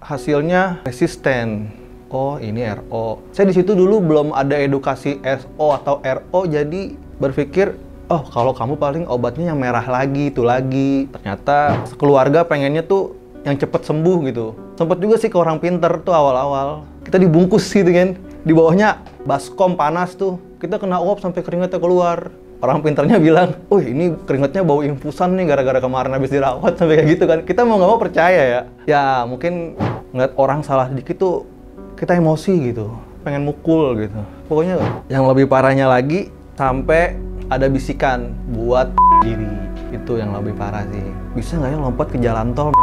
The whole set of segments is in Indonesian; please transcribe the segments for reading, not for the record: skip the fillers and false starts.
hasilnya resisten. Oh, ini RO. Saya di situ dulu belum ada edukasi SO atau RO, jadi berpikir, oh kalau kamu paling obatnya yang merah lagi, itu lagi. Ternyata sekeluarga pengennya tuh yang cepet sembuh gitu. Sempet juga sih ke orang pinter tuh awal-awal. Kita dibungkus gitu kan, di bawahnya baskom panas tuh. Kita kena uap sampai keringatnya keluar. Orang pinternya bilang, ini keringatnya bau infusan nih gara-gara kemarin habis dirawat, sampai kayak gitu kan. Kita mau nggak mau percaya ya. Ya mungkin ngeliat orang salah dikit tuh kita emosi gitu, pengen mukul gitu. Pokoknya yang lebih parahnya lagi, sampai ada bisikan buat diri. Itu yang lebih parah sih. Bisa nggak ya lompat ke jalan tol?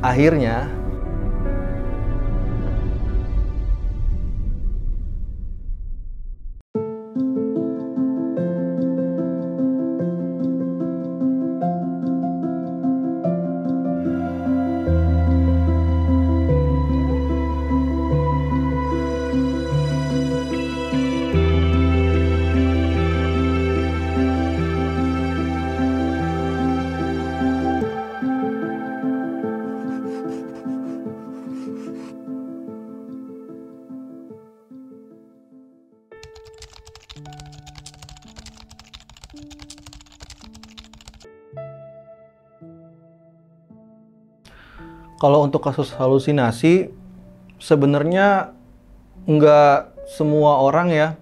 Akhirnya kalau untuk kasus halusinasi, sebenarnya nggak semua orang ya.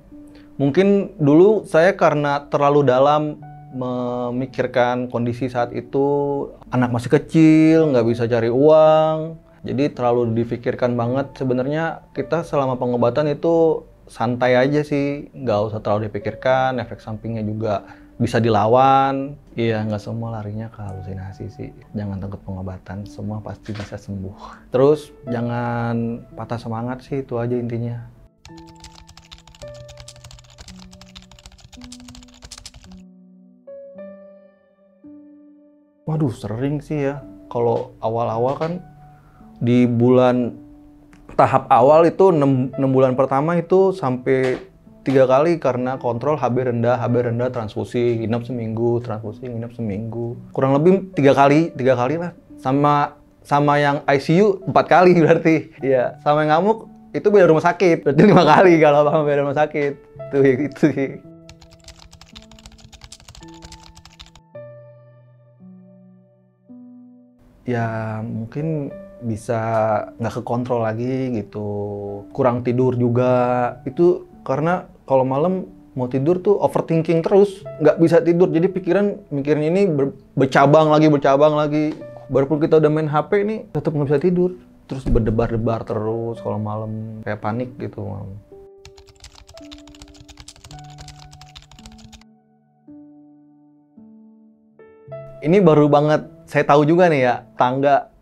Mungkin dulu saya karena terlalu dalam memikirkan kondisi saat itu, anak masih kecil, nggak bisa cari uang, jadi terlalu difikirkan banget. Sebenarnya kita selama pengobatan itu santai aja sih, nggak usah terlalu dipikirkan, efek sampingnya juga bisa dilawan. Iya, nggak semua larinya ke halusinasi sih. Jangan takut pengobatan, semua pasti bisa sembuh. Terus jangan patah semangat sih, itu aja intinya. Waduh, sering sih ya. Kalau awal-awal kan di bulan tahap awal itu 6 bulan pertama itu sampai 3 kali karena kontrol HB rendah, transfusi, nginep seminggu, transfusi, nginep seminggu. Kurang lebih 3 kali lah. Sama yang ICU 4 kali berarti. Iya, sama yang ngamuk itu beda rumah sakit. Berarti 5 kali kalau sama beda rumah sakit. Itu sih. Ya mungkin bisa nggak kekontrol lagi gitu. Kurang tidur juga. Itu karena kalau malam mau tidur tuh overthinking terus, nggak bisa tidur, jadi pikiran mikirin ini bercabang lagi. Walaupun kita udah main HP nih, tetap nggak bisa tidur, terus berdebar-debar terus kalau malam, kayak panik gitu malam. Ini baru banget saya tahu juga nih ya,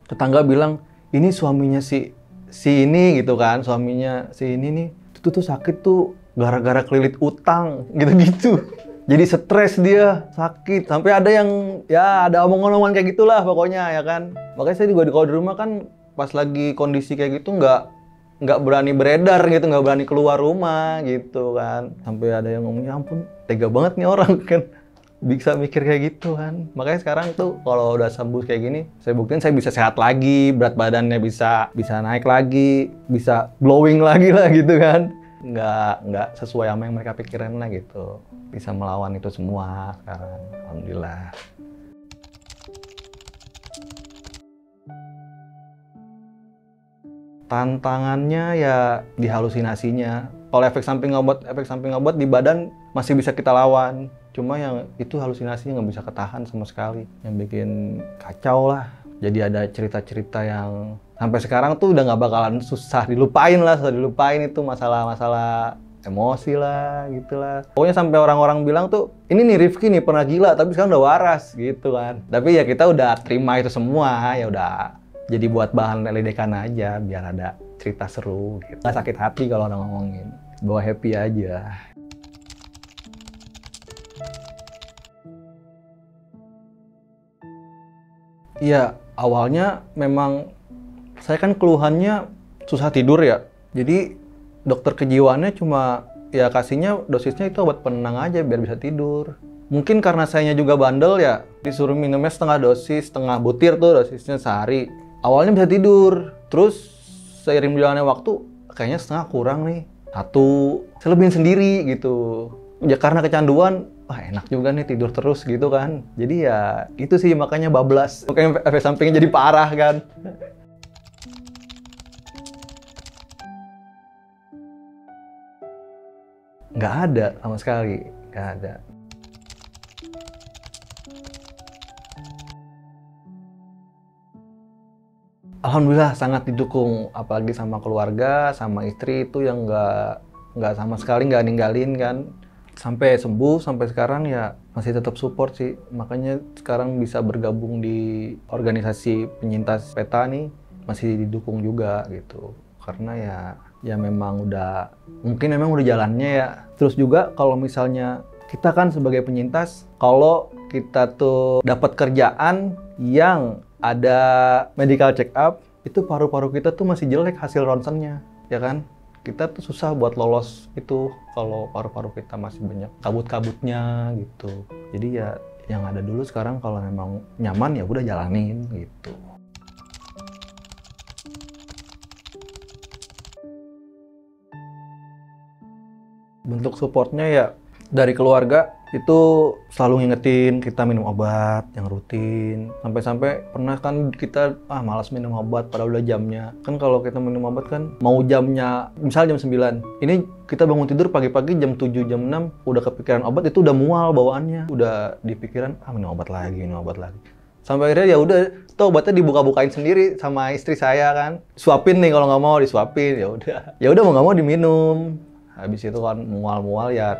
tetangga bilang ini suaminya si ini gitu kan, suaminya si ini nih itu tuh sakit tuh gara-gara kelilit utang gitu-gitu. Jadi stres dia, sakit. Sampai ada yang ya ada omongan-omongan kayak gitulah pokoknya ya kan. Makanya saya juga kalau di rumah kan pas lagi kondisi kayak gitu nggak berani beredar gitu, nggak berani keluar rumah gitu kan. Sampai ada yang ngomong, ya ampun tega banget nih orang kan bisa mikir kayak gitu kan. Makanya sekarang tuh kalau udah sembuh kayak gini, saya buktiin saya bisa sehat lagi, berat badannya bisa naik lagi, bisa glowing lagi lah gitu kan. Nggak sesuai sama yang mereka pikirin lah gitu. Bisa melawan itu semua sekarang, alhamdulillah. Tantangannya ya di halusinasinya. Kalau efek samping obat di badan masih bisa kita lawan. Cuma yang itu halusinasinya nggak bisa ketahan sama sekali. Yang bikin kacau lah. Jadi ada cerita-cerita yang sampai sekarang tuh udah nggak bakalan susah dilupain itu masalah-masalah emosi lah gitulah. Pokoknya sampai orang-orang bilang tuh, ini nih Rifki nih pernah gila tapi sekarang udah waras gitu kan. Tapi ya kita udah terima itu semua, ya udah jadi buat bahan ledekan aja biar ada cerita seru gitu. Nggak sakit hati kalau orang ngomongin, bawa happy aja. Iya, awalnya memang saya kan keluhannya susah tidur ya. Jadi dokter kejiwaannya cuma ya kasihnya dosisnya itu obat penenang aja biar bisa tidur. Mungkin karena sayanya juga bandel ya, disuruh minumnya setengah dosis, setengah butir tuh dosisnya sehari. Awalnya bisa tidur, terus seiring berjalannya waktu kayaknya setengah kurang nih. Satu, saya lebihin sendiri gitu. Ya karena kecanduan, wah enak juga nih tidur terus gitu kan. Jadi ya itu sih makanya bablas. Makanya efek sampingnya jadi parah kan. Nggak ada sama sekali, nggak ada. Alhamdulillah sangat didukung, apalagi sama keluarga, sama istri itu yang nggak sama sekali nggak ninggalin kan. Sampai sembuh, sampai sekarang ya masih tetap support sih. Makanya sekarang bisa bergabung di organisasi penyintas PETA nih, masih didukung juga gitu. Karena ya memang mungkin memang udah jalannya ya. Terus juga kalau misalnya kita kan sebagai penyintas, kalau kita tuh dapat kerjaan yang ada medical check up, itu paru-paru kita tuh masih jelek hasil ronsennya, ya kan? Kita tuh susah buat lolos itu kalau paru-paru kita masih banyak kabut-kabutnya gitu. Jadi ya yang ada dulu sekarang kalau memang nyaman ya udah jalanin gitu. Bentuk supportnya ya dari keluarga itu selalu ngingetin kita minum obat yang rutin. Sampai-sampai pernah kan kita malas minum obat padahal udah jamnya. Kan kalau kita minum obat kan mau jamnya misal jam 9. Ini kita bangun tidur pagi-pagi jam 7, jam 6 udah kepikiran obat, itu udah mual bawaannya. Udah di pikiran minum obat lagi. Sampai akhirnya ya udah tuh obatnya dibuka-bukain sendiri sama istri saya kan. Suapin nih kalau nggak mau disuapin, ya udah. Ya udah mau nggak mau diminum. Habis itu kan mual-mual ya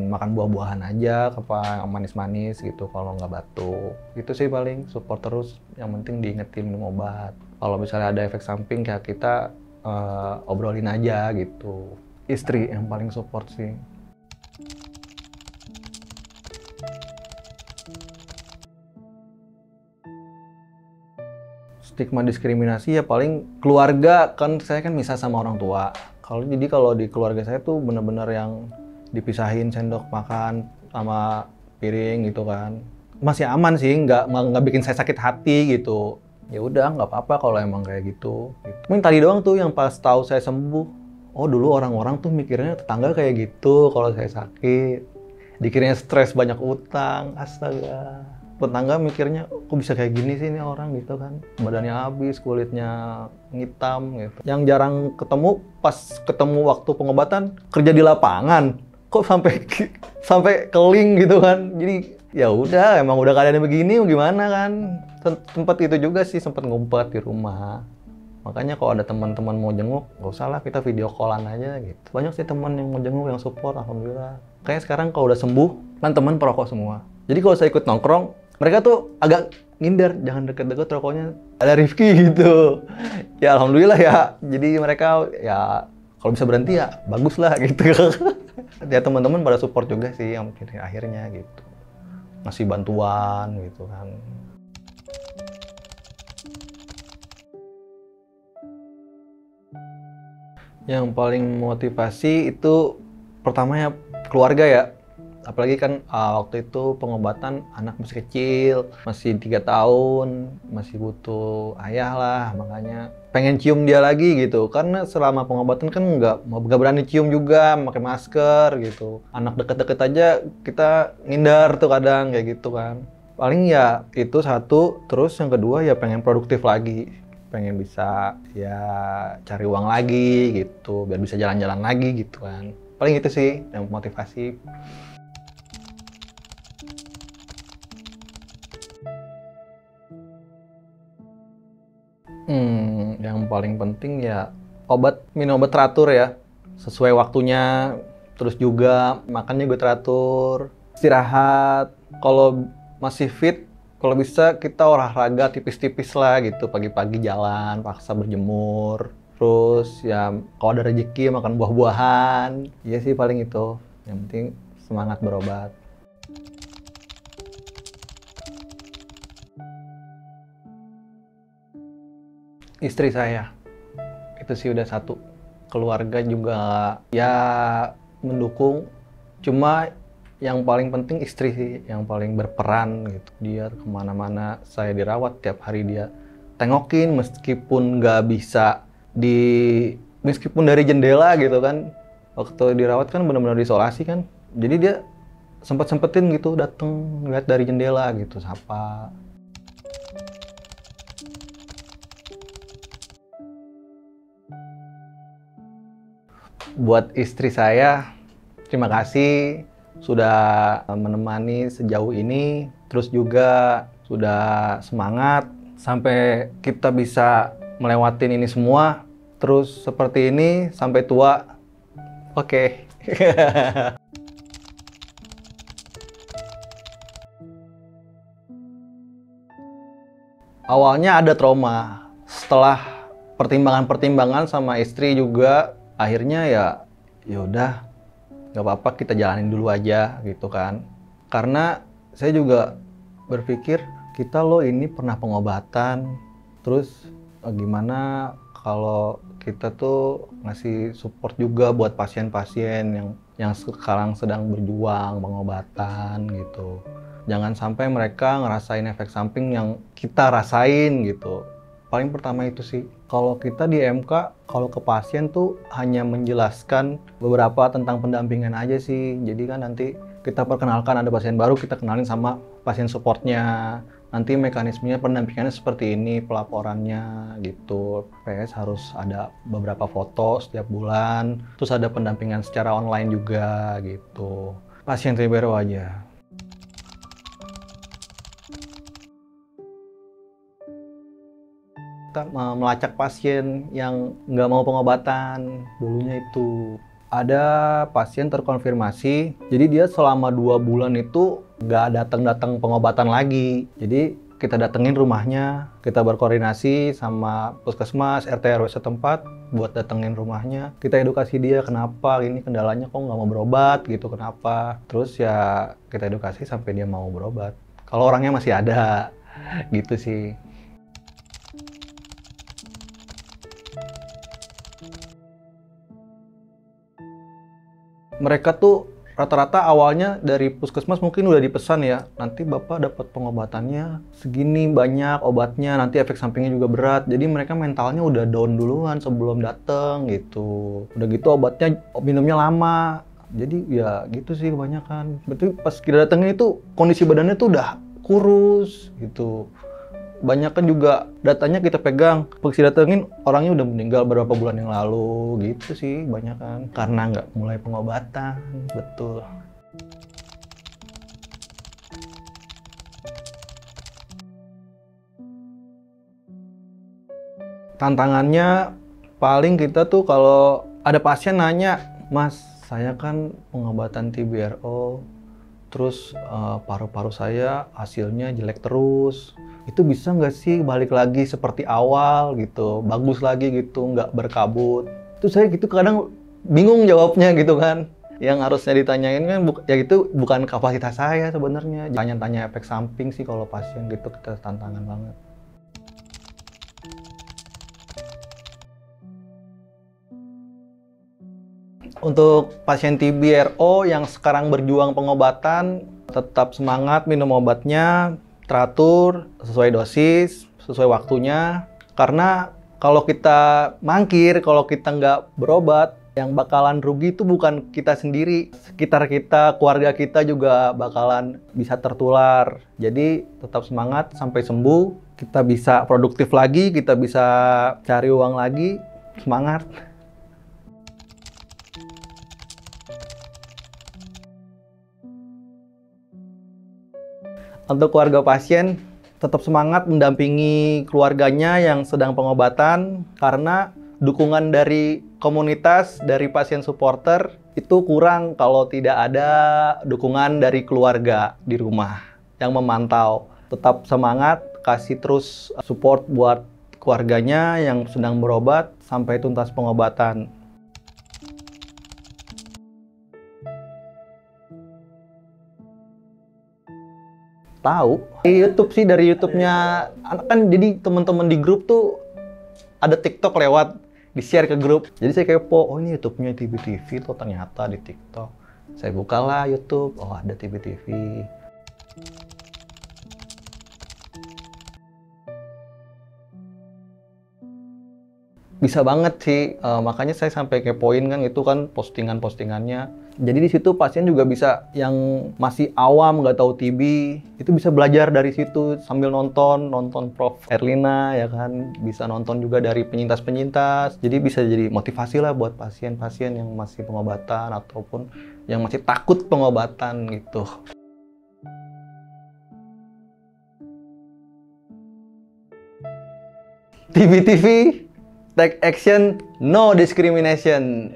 makan buah-buahan aja, apa manis-manis gitu kalau nggak batuk. Itu sih paling support terus, yang penting diingetin minum obat. Kalau misalnya ada efek samping kayak kita obrolin aja gitu. Istri yang paling support sih. Stigma diskriminasi ya paling keluarga, kan saya kan misah sama orang tua. Kalau di keluarga saya tuh bener-bener yang dipisahin sendok makan sama piring gitu kan. Masih aman sih, nggak bikin saya sakit hati gitu. Ya udah nggak apa-apa kalau emang kayak gitu. Mungkin tadi doang tuh yang pas tahu saya sembuh. Oh dulu orang-orang tuh mikirnya tetangga kayak gitu kalau saya sakit. Dikiranya stres banyak utang, astaga. Tetangga mikirnya kok bisa kayak gini sih ini orang gitu kan, badannya habis, kulitnya hitam gitu. Yang jarang ketemu pas ketemu waktu pengobatan kerja di lapangan kok sampai keling gitu kan. Jadi ya udah emang udah keadaannya begini gimana kan. Tempat itu juga sih sempat ngumpet di rumah. Makanya kalau ada teman-teman mau jenguk nggak usah lah, kita video callan aja gitu. Banyak sih teman yang mau jenguk yang support, alhamdulillah. Kayaknya sekarang kalau udah sembuh kan teman perokok semua. Jadi kalau saya ikut nongkrong mereka tuh agak ngindar, jangan deket-deket rokoknya, ada Rifki gitu. Ya alhamdulillah ya, jadi mereka ya kalau bisa berhenti ya bagus lah gitu. Ya teman-teman pada support juga sih yang akhirnya gitu. Ngasih bantuan gitu kan. Yang paling motivasi itu pertama ya keluarga ya. Apalagi kan waktu itu pengobatan anak masih kecil, masih 3 tahun, masih butuh ayah lah, makanya pengen cium dia lagi gitu. Karena selama pengobatan kan nggak berani cium juga, pakai masker gitu. Anak deket-deket aja kita ngindar tuh kadang kayak gitu kan. Paling ya itu satu, terus yang kedua ya pengen produktif lagi. Pengen bisa ya cari uang lagi gitu, biar bisa jalan-jalan lagi gitu kan. Paling itu sih yang motivasi. Yang paling penting ya minum obat teratur ya, sesuai waktunya. Terus juga makannya gue teratur, istirahat. Kalau masih fit, kalau bisa kita olahraga tipis-tipis lah gitu, pagi-pagi jalan, paksa berjemur. Terus ya kalau ada rezeki makan buah-buahan. Iya sih paling itu, yang penting semangat berobat. Istri saya, itu sih udah satu. Keluarga juga ya mendukung, cuma yang paling penting istri sih, yang paling berperan gitu. Dia kemana-mana, saya dirawat tiap hari dia tengokin meskipun nggak bisa meskipun dari jendela gitu kan. Waktu dirawat kan benar-benar diisolasi kan. Jadi dia sempetin gitu dateng lihat dari jendela gitu, sapa. Buat istri saya, terima kasih sudah menemani sejauh ini, terus juga sudah semangat sampai kita bisa melewatin ini semua, terus seperti ini sampai tua. Oke. Awalnya ada trauma, setelah pertimbangan-pertimbangan sama istri juga, akhirnya ya udah, nggak apa-apa kita jalanin dulu aja gitu kan. Karena saya juga berpikir kita loh ini pernah pengobatan, terus gimana kalau kita tuh ngasih support juga buat pasien-pasien yang sekarang sedang berjuang pengobatan gitu. Jangan sampai mereka ngerasain efek samping yang kita rasain gitu. Paling pertama itu sih, kalau kita di MK, kalau ke pasien tuh hanya menjelaskan beberapa tentang pendampingan aja sih. Jadi kan nanti kita perkenalkan ada pasien baru, kita kenalin sama pasien supportnya. Nanti mekanismenya pendampingannya seperti ini, pelaporannya gitu. PS harus ada beberapa foto setiap bulan, terus ada pendampingan secara online juga gitu. Pasien TBRO aja. Kita melacak pasien yang nggak mau pengobatan. Dulunya itu ada pasien terkonfirmasi, jadi dia selama 2 bulan itu nggak datang pengobatan lagi. Jadi kita datengin rumahnya, kita berkoordinasi sama puskesmas, RT RW setempat buat datengin rumahnya. Kita edukasi dia kenapa ini kendalanya kok nggak mau berobat gitu, kenapa. Terus ya kita edukasi sampai dia mau berobat. Kalau orangnya masih ada, gitu sih. Mereka tuh rata-rata awalnya dari puskesmas mungkin udah dipesan ya, nanti Bapak dapat pengobatannya segini banyak obatnya, nanti efek sampingnya juga berat. Jadi mereka mentalnya udah down duluan sebelum dateng gitu. Udah gitu obatnya minumnya lama. Jadi ya gitu sih kebanyakan. Berarti pas kita datengin itu kondisi badannya tuh udah kurus gitu. Banyak kan juga datanya kita pegang, pas datengin orangnya udah meninggal beberapa bulan yang lalu gitu sih, banyak kan karena nggak mulai pengobatan. Betul. Tantangannya paling kita tuh kalau ada pasien nanya, Mas saya kan pengobatan TBRO terus paru-paru saya hasilnya jelek terus, itu bisa nggak sih balik lagi seperti awal gitu, bagus lagi gitu, nggak berkabut. Itu saya gitu kadang bingung jawabnya gitu kan. Yang harusnya ditanyain kan ya itu bukan kapasitas saya sebenarnya. Tanya-tanya efek samping sih kalau pasien gitu kita tantangan banget. Untuk pasien TBRO yang sekarang berjuang pengobatan, tetap semangat minum obatnya, teratur, sesuai dosis, sesuai waktunya. Karena kalau kita mangkir, kalau kita nggak berobat, yang bakalan rugi itu bukan kita sendiri. Sekitar kita, keluarga kita juga bakalan bisa tertular. Jadi tetap semangat sampai sembuh, kita bisa produktif lagi, kita bisa cari uang lagi, semangat. Untuk keluarga pasien, tetap semangat mendampingi keluarganya yang sedang pengobatan karena dukungan dari komunitas, dari pasien supporter itu kurang kalau tidak ada dukungan dari keluarga di rumah yang memantau. Tetap semangat, kasih terus support buat keluarganya yang sedang berobat sampai tuntas pengobatan. Tahu di YouTube sih, dari YouTube-nya kan, jadi teman-teman di grup tuh ada TikTok lewat di-share ke grup. Jadi saya kepo, oh ini YouTube-nya TB TV tuh ternyata di TikTok. Saya bukalah YouTube, oh ada TB TV. Bisa banget sih, makanya saya sampai kepoin kan itu kan postingan-postingannya. Jadi di situ pasien juga bisa yang masih awam nggak tahu TB itu bisa belajar dari situ sambil nonton Prof Erlina ya kan, bisa nonton juga dari penyintas-penyintas. Jadi bisa jadi motivasi lah buat pasien-pasien yang masih pengobatan ataupun yang masih takut pengobatan gitu. TB TV, take action, no discrimination.